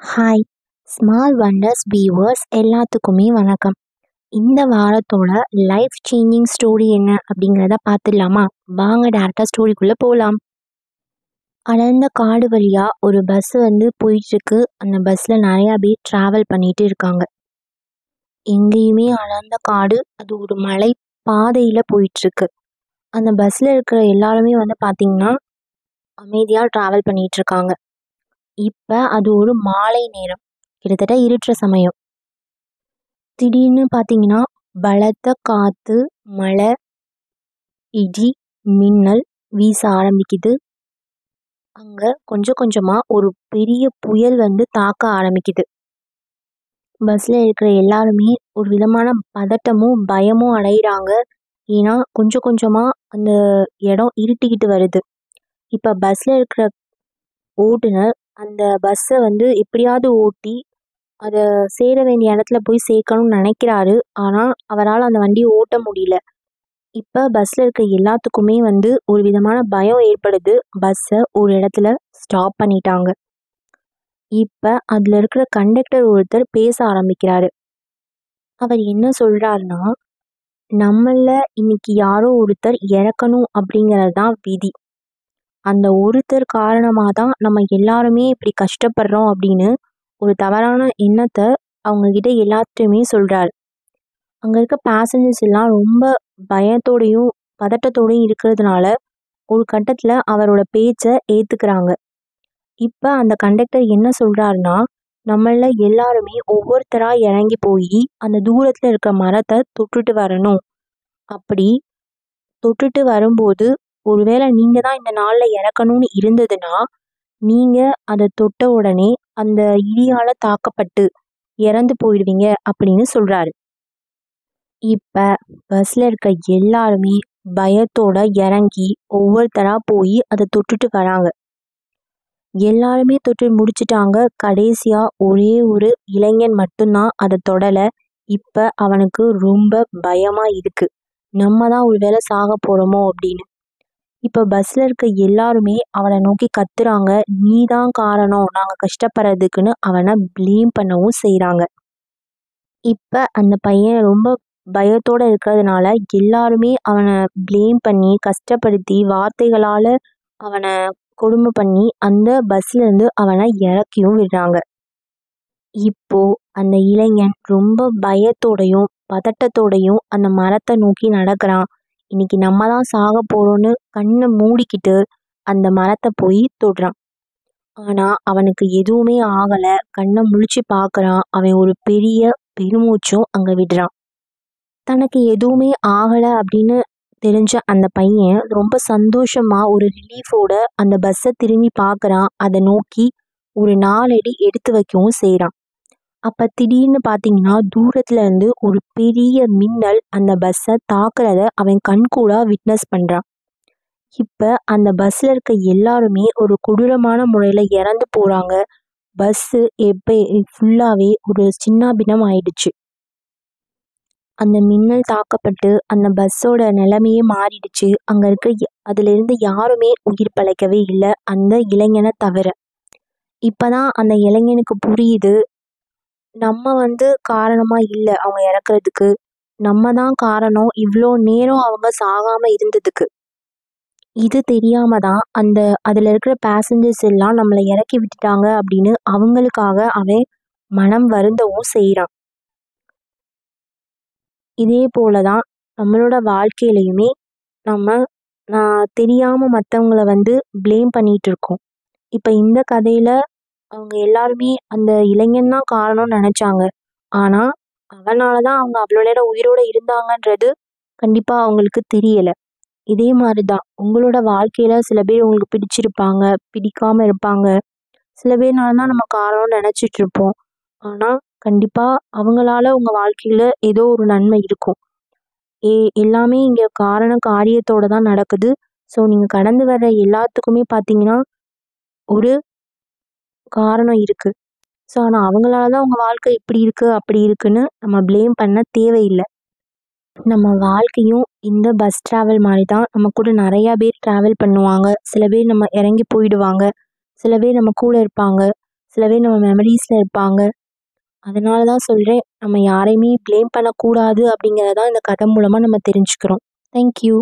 Hi small wonders viewers எல்லாத்துக்குமே வணக்கம். இந்த வாரத்தோட லைஃப் சேஞ்சிங் ஸ்டோரி என்ன அப்படிங்கிறத பார்த்துடலாமா? வாங்க டேரக்டாக ஸ்டோரிக்குள்ளே போகலாம். அடர்ந்த காடு வழியாக ஒரு பஸ் போயிட்டுருக்கு. அந்த பஸ்ஸில் நிறையா பேர் ட்ராவல் பண்ணிட்டு இருக்காங்க. எங்கேயுமே அடர்ந்த காடு, அது ஒரு மலை பாதையில் போயிட்டுருக்கு. அந்த பஸ்ஸில் இருக்கிற எல்லாருமே பார்த்தீங்கன்னா அமைதியாக ட்ராவல் பண்ணிட்டு இருக்காங்க. இப்போ அது ஒரு மாலை நேரம், கிட்டத்தட்ட இருட்டுற சமயம். திடீர்னு பார்த்தீங்கன்னா பலத்த காற்று, மழை, இடி, மின்னல் வீச ஆரம்பிக்குது. அங்கே கொஞ்சம் கொஞ்சமாக ஒரு பெரிய புயல் தாக்க ஆரம்பிக்குது. பஸ்ஸில் இருக்கிற எல்லாருமே ஒரு விதமான பதட்டமும் பயமும் அடைகிறாங்க. ஏன்னா கொஞ்சம் கொஞ்சமாக அந்த இடம் இருட்டிக்கிட்டு வருது. இப்போ பஸ்ஸில் இருக்கிற ஓட்டுநர் அந்த பஸ்ஸை எப்படியாவது ஓட்டி அதை சேர வேண்டிய இடத்துல போய் சேர்க்கணும்னு நினைக்கிறாரு. ஆனால் அவரால் அந்த வண்டியை ஓட்ட முடியல. இப்போ பஸ்ஸில் இருக்க எல்லாத்துக்குமே ஒரு விதமான பயம் ஏற்படுது. பஸ்ஸை ஒரு இடத்துல ஸ்டாப் பண்ணிட்டாங்க. இப்போ அதில் இருக்கிற கண்டக்டர் ஒருத்தர் பேச ஆரம்பிக்கிறாரு. அவர் என்ன சொல்கிறாருன்னா, நம்மள இன்னைக்கு யாரோ ஒருத்தர் இறக்கணும் அப்படிங்கிறது தான் விதி. அந்த ஒருத்தர் காரணமாக தான் நம்ம எல்லாருமே இப்படி கஷ்டப்படுறோம் அப்படின்னு ஒரு தவறான எண்ணத்தை அவங்கக்கிட்ட எல்லாத்தையுமே சொல்கிறாரு. அங்கே இருக்க பேசஞ்சர்ஸ் எல்லாம் ரொம்ப பயத்தோடையும் பதட்டத்தோடையும் இருக்கிறதுனால ஒரு கட்டத்தில் அவரோட பேச்சை ஏற்றுக்கிறாங்க. இப்போ அந்த கண்டக்டர் என்ன சொல்கிறாருன்னா, நம்மள எல்லாருமே ஒவ்வொருத்தராக இறங்கி போய் அந்த தூரத்தில் இருக்க மரத்தை தொட்டுட்டு வரணும். அப்படி தொட்டுட்டு வரும்போது ஒருவேளை நீங்கள் தான் இந்த நாளில் இறக்கணும்னு இருந்ததுன்னா, நீங்கள் அதை தொட்ட உடனே அந்த இடியால் தாக்கப்பட்டு இறந்து போயிடுவீங்க அப்படின்னு சொல்கிறாரு. இப்போ பஸ்ஸில் இருக்க எல்லாருமே பயத்தோட இறங்கி ஒவ்வொருத்தராக போய் அதை தொட்டுட்டு வராங்க. எல்லாருமே தொட்டு முடிச்சிட்டாங்க. கடைசியாக ஒரே ஒரு இளைஞன் மட்டும்தான் அதை தொடலை. இப்போ அவனுக்கு ரொம்ப பயமாக இருக்குது. நம்ம தான் ஒரு வேளை சாக போகிறோமோ அப்படின்னு. இப்போ பஸ்ஸில் இருக்க எல்லாருமே அவனை நோக்கி கத்துறாங்க. நீ தான் காரணம் நாங்கள் கஷ்டப்படுறதுக்குன்னு அவனை ப்ளேம் பண்ணவும் செய்கிறாங்க. இப்போ அந்த பையன் ரொம்ப பயத்தோடு இருக்கிறதுனால எல்லாருமே அவனை ப்ளேம் பண்ணி கஷ்டப்படுத்தி வார்த்தைகளால் அவனை கொடுமை பண்ணி அந்த பஸ்லேருந்து அவனை இறக்கியும் விடுறாங்க. இப்போ அந்த இளைஞன் ரொம்ப பயத்தோடையும் பதட்டத்தோடையும் அந்த மரத்தை நோக்கி நடக்கிறான். இன்னைக்கு நம்ம தான் சாக போகிறோன்னு கண்ணை மூடிக்கிட்டு அந்த மரத்தை போய் தொடுறான். ஆனால் அவனுக்கு எதுவுமே ஆகலை. கண்ணை முழிச்சு பார்க்குறான். அவன் ஒரு பெரிய பெருமூச்சும் அங்கே விடுறான். தனக்கு எதுவுமே ஆகலை அப்படின்னு தெரிஞ்ச அந்த பையன் ரொம்ப சந்தோஷமாக ஒரு ரிலீஃபோட அந்த பஸ்ஸை திரும்பி பார்க்குறான். அதை நோக்கி ஒரு 4 அடி எடுத்து வைக்கவும் செய்கிறான். அப்போ திடீர்னு பார்த்தீங்கன்னா தூரத்துல இருந்து ஒரு பெரிய மின்னல் அந்த பஸ்ஸை தாக்குறத அவன் கண்கூடா விட்னஸ் பண்ணுறான். இப்போ அந்த பஸ்ஸில் இருக்க எல்லாருமே ஒரு கொடூரமான முறையில் இறந்து போகிறாங்க. பஸ்ஸு எப்போ ஃபுல்லாகவே ஒரு சின்னாபின்னம் ஆயிடுச்சு. அந்த மின்னல் தாக்கப்பட்டு அந்த பஸ்ஸோட நிலைமையே மாறிடுச்சு. அங்கே இருக்க அதுலேருந்து யாருமே உயிர் பிழைக்கவே இல்லை, அந்த இளைஞனை தவிர. இப்போதான் அந்த இளைஞனுக்கு புரியுது, நம்ம காரணமாக இல்லை அவங்க இறக்குறதுக்கு. நம்ம தான் காரணம் இவ்வளோ நேரம் அவங்க சாகாமல் இருந்ததுக்கு. இது தெரியாம தான் அதில் இருக்கிற பேசஞ்சர்ஸ் எல்லாம் நம்மளை இறக்கி விட்டுட்டாங்க அப்படின்னு அவங்களுக்காக அவன் மனம் வருந்தவும் செய்கிறான். இதே போல தான் நம்மளோட வாழ்க்கையிலையுமே நம்ம தெரியாமல் மற்றவங்கள ப்ளேம் பண்ணிகிட்டு இருக்கோம். இப்போ இந்த கதையில் அவங்க எல்லாருமே அந்த இளைஞன் தான் காரணம்னு நினச்சாங்க. ஆனால் அவனால தான் அவங்க அவ்வளோ நேரம் உயிரோடு இருந்தாங்கன்றது கண்டிப்பாக அவங்களுக்கு தெரியலை. இதே மாதிரி தான் உங்களோட வாழ்க்கையில் சில பேர் உங்களுக்கு பிடிச்சிருப்பாங்க, பிடிக்காமல் இருப்பாங்க. சில பேர்னால தான் நம்ம காரணம்னு நினச்சிட்டு இருப்போம். ஆனால் கண்டிப்பாக அவங்களால உங்கள் வாழ்க்கையில் ஏதோ ஒரு நன்மை இருக்கும். எல்லாமே இங்கே காரண காரியத்தோடு தான் நடக்குது. ஸோ நீங்கள் கடந்து வர்ற எல்லாத்துக்குமே பார்த்தீங்கன்னா ஒரு காரணம் இருக்குது. ஸோ ஆனால் அவங்களால தான் உங்கள் வாழ்க்கை இப்படி இருக்குது அப்படி இருக்குன்னு நம்ம ப்ளேம் பண்ண தேவையில்லை. நம்ம வாழ்க்கையும் இந்த பஸ் ட்ராவல் மாதிரி தான். நம்ம கூட நிறையா பேர் ட்ராவல் பண்ணுவாங்க. சில பேர் நம்ம இறங்கி போயிடுவாங்க. சில பேர் நம்ம கூட இருப்பாங்க. ஞாபகத்துலவே நம்ம மெமரீஸில் இருப்பாங்க. அதனால தான் சொல்கிறேன், நம்ம யாரையுமே ப்ளேம் பண்ணக்கூடாது அப்படிங்கிறதான் இந்த கதை மூலமாக நம்ம தெரிஞ்சுக்கிறோம். தேங்க்யூ.